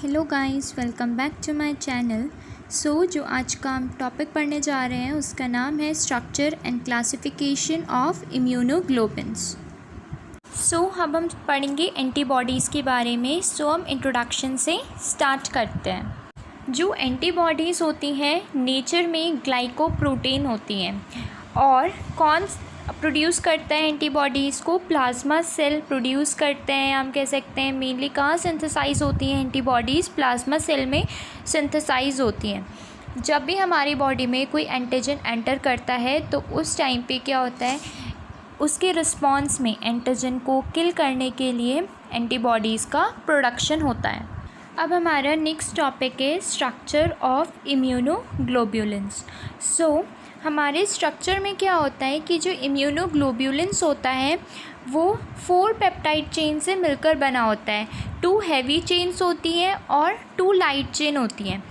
Hello guys, welcome back to my channel. जो आज का हम टॉपिक पढ़ने जा रहे हैं उसका नाम है structure and classification of immunoglobins. अब हम पढ़ेंगे एंटीबॉडीज़ के बारे में। हम इंट्रोडक्शन से स्टार्ट करते हैं। जो एंटीबॉडीज़ होती हैं नेचर में ग्लाइकोप्रोटीन होती हैं। और कौन प्रोड्यूस करता है एंटीबॉडीज़ को? प्लाज्मा सेल प्रोड्यूस करते हैं। हम कह सकते हैं मेनली कहाँ सिंथेसाइज होती हैं एंटीबॉडीज़? प्लाज्मा सेल में सिंथेसाइज होती हैं। जब भी हमारी बॉडी में कोई एंटीजन एंटर करता है तो उस टाइम पे क्या होता है, उसके रिस्पॉन्स में एंटीजन को किल करने के लिए एंटीबॉडीज़ का प्रोडक्शन होता है। अब हमारा नेक्स्ट टॉपिक है स्ट्रक्चर ऑफ इम्यूनोग्लोब्युलिन्स। हमारे स्ट्रक्चर में क्या होता है कि जो इम्यूनोग्लोब्युलिन्स होता है वो 4 पेप्टाइड चेन से मिलकर बना होता है। 2 हैवी चेन्स होती हैं और 2 लाइट चेन होती हैं।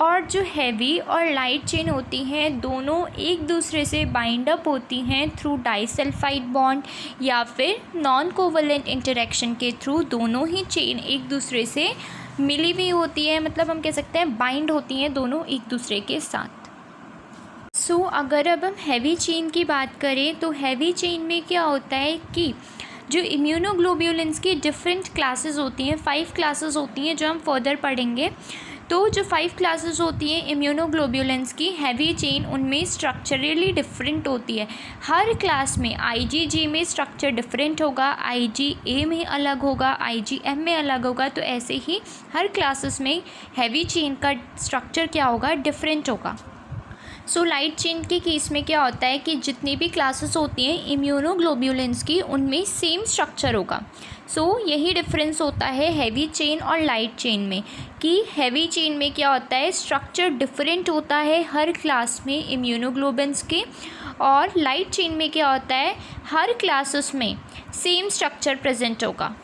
और जो हैवी और लाइट चेन होती हैं दोनों एक दूसरे से बाइंड अप होती हैं थ्रू डाइसल्फाइड बॉन्ड या फिर नॉन कोवलेंट इंटरेक्शन के थ्रू। दोनों ही चेन एक दूसरे से मिली हुई होती है, मतलब हम कह सकते हैं बाइंड होती हैं दोनों एक दूसरे के साथ। अगर अब हम हैवी चेन की बात करें तो हैवी चेन में क्या होता है कि जो इम्यूनोग्लोब्युलिन्स की डिफरेंट क्लासेस होती हैं, 5 क्लासेस होती हैं जो हम फर्दर पढ़ेंगे। तो जो 5 क्लासेस होती हैं इम्यूनोग्लोब्युलिन्स की हैवी चेन, उनमें स्ट्रक्चरली डिफरेंट होती है। हर क्लास में IgG में स्ट्रक्चर डिफरेंट होगा, IgA में अलग होगा, IgM में अलग होगा। तो ऐसे ही हर क्लासेस में हैवी चेन का स्ट्रक्चर क्या होगा, डिफरेंट होगा। लाइट चेन के केस में क्या होता है कि जितनी भी क्लासेस होती हैं इम्यूनोग्लोब्युलिन्स की उनमें सेम स्ट्रक्चर होगा। यही डिफरेंस होता है हैवी चेन और लाइट चेन में, कि हैवी चेन में क्या होता है स्ट्रक्चर डिफरेंट होता है हर क्लास में इम्यूनोग्लोबिन्स के, और लाइट चेन में क्या होता है हर क्लासेस में सेम स्ट्रक्चर प्रेजेंट होगा।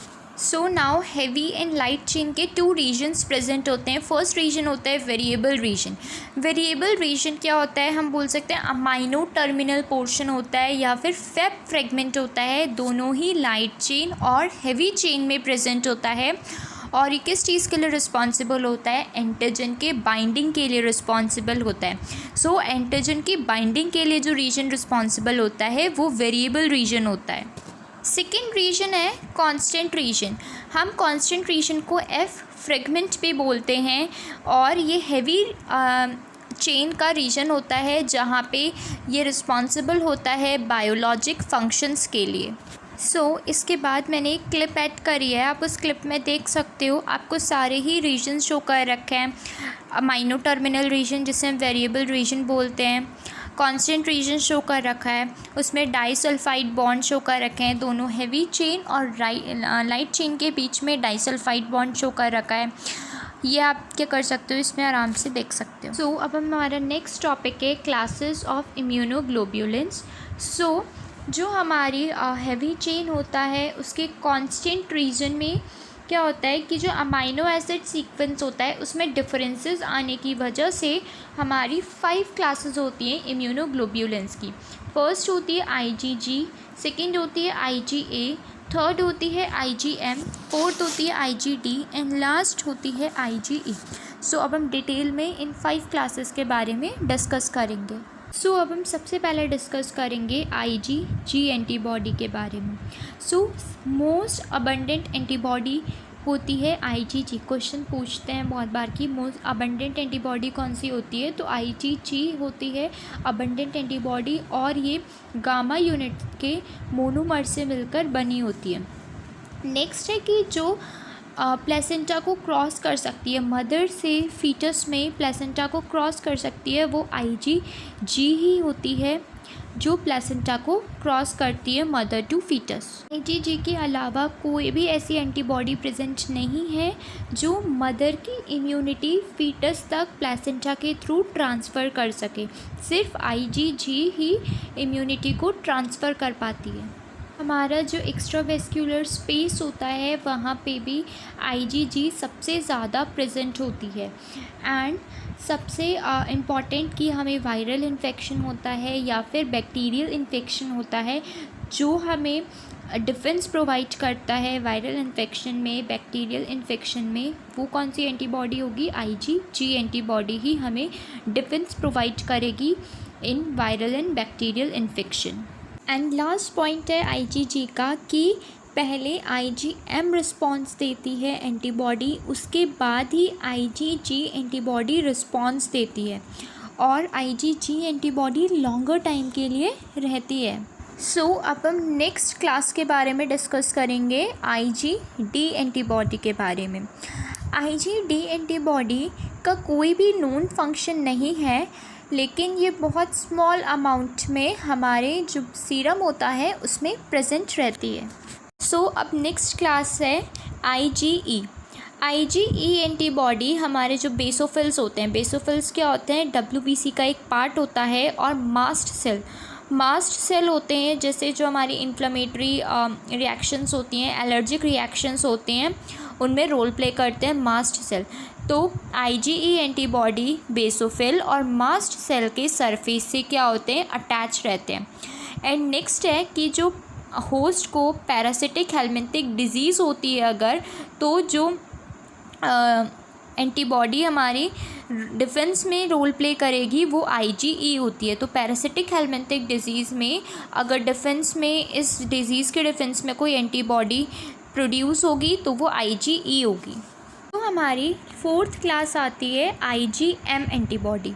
Now heavy and light chain के 2 रीजन्स प्रेजेंट होते हैं। फर्स्ट रीजन होता है वेरिएबल रीजन। वेरिएबल रीजन क्या होता है, हम बोल सकते हैं अमाइनो टर्मिनल पोर्शन होता है या फिर फेब फ्रेगमेंट होता है। दोनों ही लाइट चेन और हैवी चेन में प्रेजेंट होता है। और ये किस चीज़ के लिए रिस्पॉन्सिबल होता है? एंटीजन के बाइंडिंग के लिए रिस्पॉन्सिबल होता है। एंटीजन की बाइंडिंग के लिए जो रीजन रिस्पॉन्सिबल होता है वो वेरिएबल रीजन होता है। सेकेंड रीजन है कांस्टेंट रीजन। हम कांस्टेंट रीजन को F फ्रेगमेंट भी बोलते हैं, और ये हैवी चेन का रीजन होता है जहाँ पे ये रिस्पॉन्सिबल होता है बायोलॉजिक फंक्शंस के लिए। इसके बाद मैंने एक क्लिप ऐड करी है, आप उस क्लिप में देख सकते हो। आपको सारे ही रीजन शो कर रखे हैं। अमाइनो टर्मिनल रीजन जिसे हम वेरिएबल रीजन बोलते हैं, कांस्टेंट रीजन शो कर रखा है, उसमें डाइसल्फाइड बॉन्ड शो कर रखे हैं। दोनों हैवी चेन और लाइट चेन के बीच में डाइसल्फाइड बॉन्ड शो कर रखा है। ये आप क्या कर सकते हो, इसमें आराम से देख सकते हो। अब हमारा नेक्स्ट टॉपिक है क्लासेस ऑफ इम्यूनोग्लोब्युलिन्स। जो हमारी हैवी चेन होता है उसके कांस्टेंट रीजन में क्या होता है कि जो अमाइनो एसिड सीक्वेंस होता है उसमें डिफरेंसेस आने की वजह से हमारी 5 क्लासेस होती हैं इम्यूनोग्लोब्युलिन्स की। फर्स्ट होती है IgG, सेकंड होती है IgA, थर्ड होती है IgM, फोर्थ होती है IgD एंड लास्ट होती है IgE। अब हम डिटेल में इन 5 क्लासेस के बारे में डिस्कस करेंगे। अब हम सबसे पहले डिस्कस करेंगे IgG एंटीबॉडी के बारे में। मोस्ट अबंडेंट एंटीबॉडी होती है IgG। क्वेश्चन पूछते हैं बहुत बार कि मोस्ट अबंडेंट एंटीबॉडी कौन सी होती है, तो IgG होती है अबंडेंट एंटीबॉडी, और ये गामा यूनिट के मोनोमर से मिलकर बनी होती है। नेक्स्ट है कि जो प्लेसेंटा को क्रॉस कर सकती है, मदर से फीटस में प्लेसेंटा को क्रॉस कर सकती है, वो IgG ही होती है जो प्लेसेंटा को क्रॉस करती है मदर टू फीटस। IgG के अलावा कोई भी ऐसी एंटीबॉडी प्रेजेंट नहीं है जो मदर की इम्यूनिटी फीटस तक प्लेसेंटा के थ्रू ट्रांसफ़र कर सके। सिर्फ IgG ही इम्यूनिटी को ट्रांसफ़र कर पाती है। हमारा जो एक्स्ट्रावेस्कुलर स्पेस होता है वहाँ पे भी IgG सबसे ज़्यादा प्रेजेंट होती है। एंड सबसे इम्पॉर्टेंट कि हमें वायरल इन्फेक्शन होता है या फिर बैक्टीरियल इन्फेक्शन होता है जो हमें डिफेंस प्रोवाइड करता है वायरल इन्फेक्शन में, बैक्टीरियल इन्फेक्शन में, वो कौन सी एंटीबॉडी होगी? IgG एंटीबॉडी ही हमें डिफेंस प्रोवाइड करेगी in viral and bacterial infection. And last point है IgG का कि पहले IgM रिस्पॉन्स देती है एंटीबॉडी, उसके बाद ही IgG एंटीबॉडी रिस्पॉन्स देती है, और IgG एंटीबॉडी लॉन्गर टाइम के लिए रहती है। अब हम नेक्स्ट क्लास के बारे में डिस्कस करेंगे IgD एंटीबॉडी के बारे में। IgD एंटीबॉडी का कोई भी नोन फंक्शन नहीं है, लेकिन ये बहुत स्मॉल अमाउंट में हमारे जो सीरम होता है उसमें प्रेजेंट रहती है। अब नेक्स्ट क्लास है IgE। IgE एंटीबॉडी हमारे जो बेसोफिल्स होते हैं, बेसोफिल्स क्या होते हैं? WBC का एक पार्ट होता है, और मास्ट सेल होते हैं, जैसे जो हमारी इन्फ्लेमेटरी रिएक्शंस होती हैं, एलर्जिक रिएक्शंस होते हैं, उनमें रोल प्ले करते हैं मास्ट सेल। तो IgE एंटीबॉडी बेसोफिल और मास्ट सेल के सरफेस से क्या होते हैं? अटैच रहते हैं। एंड नेक्स्ट है कि जो होस्ट को पैरासिटिक हेलमिंथिक डिजीज़ होती है अगर, तो जो एंटीबॉडी हमारी डिफेंस में रोल प्ले करेगी वो IgE होती है। तो पैरासिटिक हेलमिंथिक डिजीज़ में अगर डिफेंस में, इस डिज़ीज़ के डिफेंस में कोई एंटीबॉडी प्रोड्यूस होगी तो वो IgE होगी। तो हमारी फोर्थ क्लास आती है IgM antibody.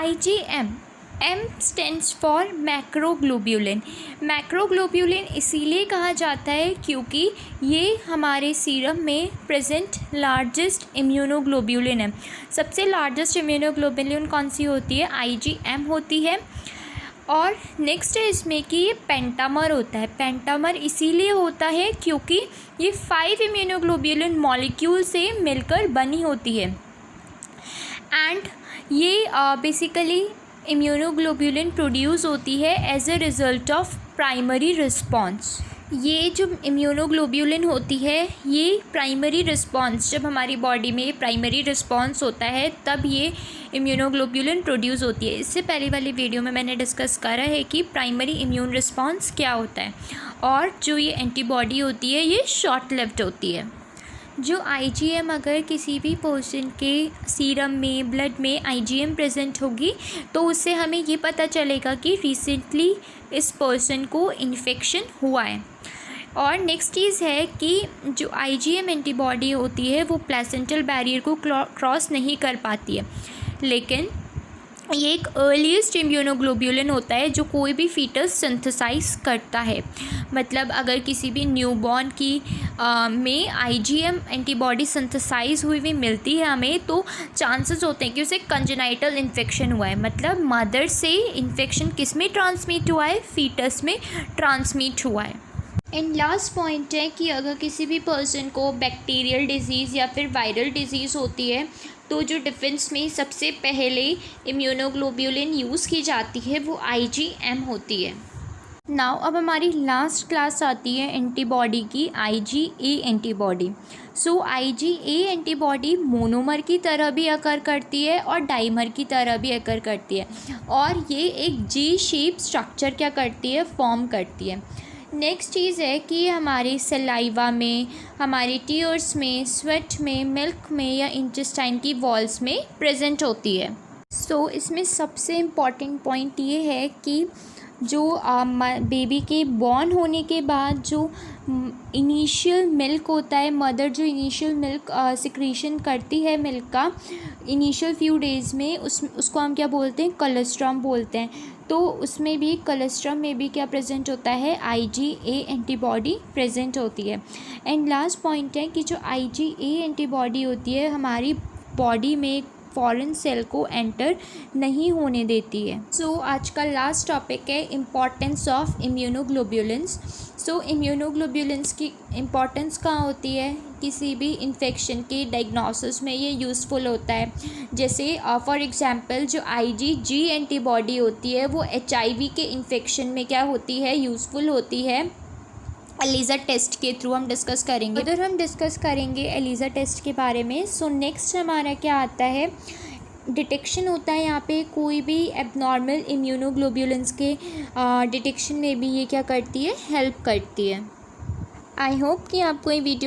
IgM, M stands for macroglobulin. Macroglobulin इसीलिए कहा जाता है क्योंकि ये हमारे सीरम में प्रेजेंट लार्जेस्ट इम्यूनोग्लोब्यूलिन है। सबसे लार्जेस्ट इम्यूनोग्लोब्यूलिन कौन सी होती है? IgM होती है। और नेक्स्ट है इसमें कि ये पेंटामर होता है। पेंटामर इसीलिए होता है क्योंकि ये 5 इम्यूनोग्लोब्यूलिन मॉलिक्यूल से मिलकर बनी होती है। एंड ये बेसिकली इम्यूनोग्लोब्यूलिन प्रोड्यूस होती है as a result of primary response. ये जो इम्यूनोग्लोब्यूलिन होती है, ये प्राइमरी रिस्पॉन्स, जब हमारी बॉडी में प्राइमरी रिस्पॉन्स होता है तब ये इम्यूनोग्लोब्यूलिन प्रोड्यूस होती है। इससे पहले वाली वीडियो में मैंने डिस्कस करा है कि प्राइमरी इम्यून रिस्पॉन्स क्या होता है, और जो ये एंटीबॉडी होती है ये शॉर्ट लिव्ड होती है। जो IgM अगर किसी भी पर्सन के सीरम में, ब्लड में IgM प्रेजेंट होगी तो उससे हमें ये पता चलेगा कि रिसेंटली इस पर्सन को इन्फेक्शन हुआ है। और नेक्स्ट चीज़ है कि जो IgM एंटीबॉडी होती है वो प्लेसेंटल बैरियर को क्रॉस नहीं कर पाती है, लेकिन ये एक अर्लीस्ट इम्यूनोग्लोब्यूलिन होता है जो कोई भी फीटस सिंथेसाइज करता है। मतलब अगर किसी भी न्यूबॉर्न की में IgM एंटीबॉडी सिंथेसाइज हुई मिलती है हमें, तो चांसेस होते हैं कि उसे कंजेनाइटल इन्फेक्शन हुआ है। मतलब मदर से इन्फेक्शन किस में ट्रांसमिट हुआ है? फीटस में ट्रांसमिट हुआ है। एंड लास्ट पॉइंट है कि अगर किसी भी पर्सन को बैक्टीरियल डिजीज़ या फिर वायरल डिजीज़ होती है तो जो डिफेंस में सबसे पहले इम्यूनोग्लोब्यूलिन यूज़ की जाती है वो IgM होती है। नाउ अब हमारी लास्ट क्लास आती है एंटीबॉडी की, IgA antibody. IgA antibody monomer की तरह भी अकर करती है और डाइमर की तरह भी अकर करती है, और ये एक G शेप स्ट्रक्चर क्या करती है? फॉर्म करती है। नेक्स्ट चीज़ है कि हमारे सलाइवा में, हमारे टीयर्स में, स्वेट में, मिल्क में या इंटेस्टाइन की वॉल्स में प्रेजेंट होती है। इसमें सबसे इम्पॉर्टेंट पॉइंट ये है कि जो बेबी के बॉर्न होने के बाद जो इनिशियल मिल्क होता है, मदर जो इनिशियल मिल्क सिक्रीशन करती है मिल्क का इनिशियल फ्यू डेज़ में, उसको हम क्या बोलते हैं? कोलेस्ट्रॉम बोलते हैं। तो उसमें भी, कोलेस्ट्रॉम में भी क्या प्रेजेंट होता है? IgA एंटीबॉडी प्रेजेंट होती है। एंड लास्ट पॉइंट है कि जो IgA एंटीबॉडी होती है हमारी बॉडी में फॉरेन सेल को एंटर नहीं होने देती है। आज का लास्ट टॉपिक है इम्पॉर्टेंस ऑफ इम्यूनोग्लोब्यूलिन्स। इम्यूनोग्लोब्यूलिन्स की इम्पॉर्टेंस कहाँ होती है? किसी भी इन्फेक्शन के डायग्नोसिस में ये यूज़फुल होता है। जैसे फॉर एग्जांपल जो IgG एंटीबॉडी होती है वो HIV के इन्फेक्शन में क्या होती है? यूज़फुल होती है। एलिज़ा टेस्ट के थ्रू हम डिस्कस करेंगे, उधर हम डिस्कस करेंगे एलिज़ा टेस्ट के बारे में। नेक्स्ट हमारा क्या आता है? डिटेक्शन होता है यहाँ पे कोई भी एबनॉर्मल इम्यूनोग्लोब्युलेंस के डिटेक्शन में भी ये क्या करती है, हेल्प करती है। आई होप कि आपको ये वीडियो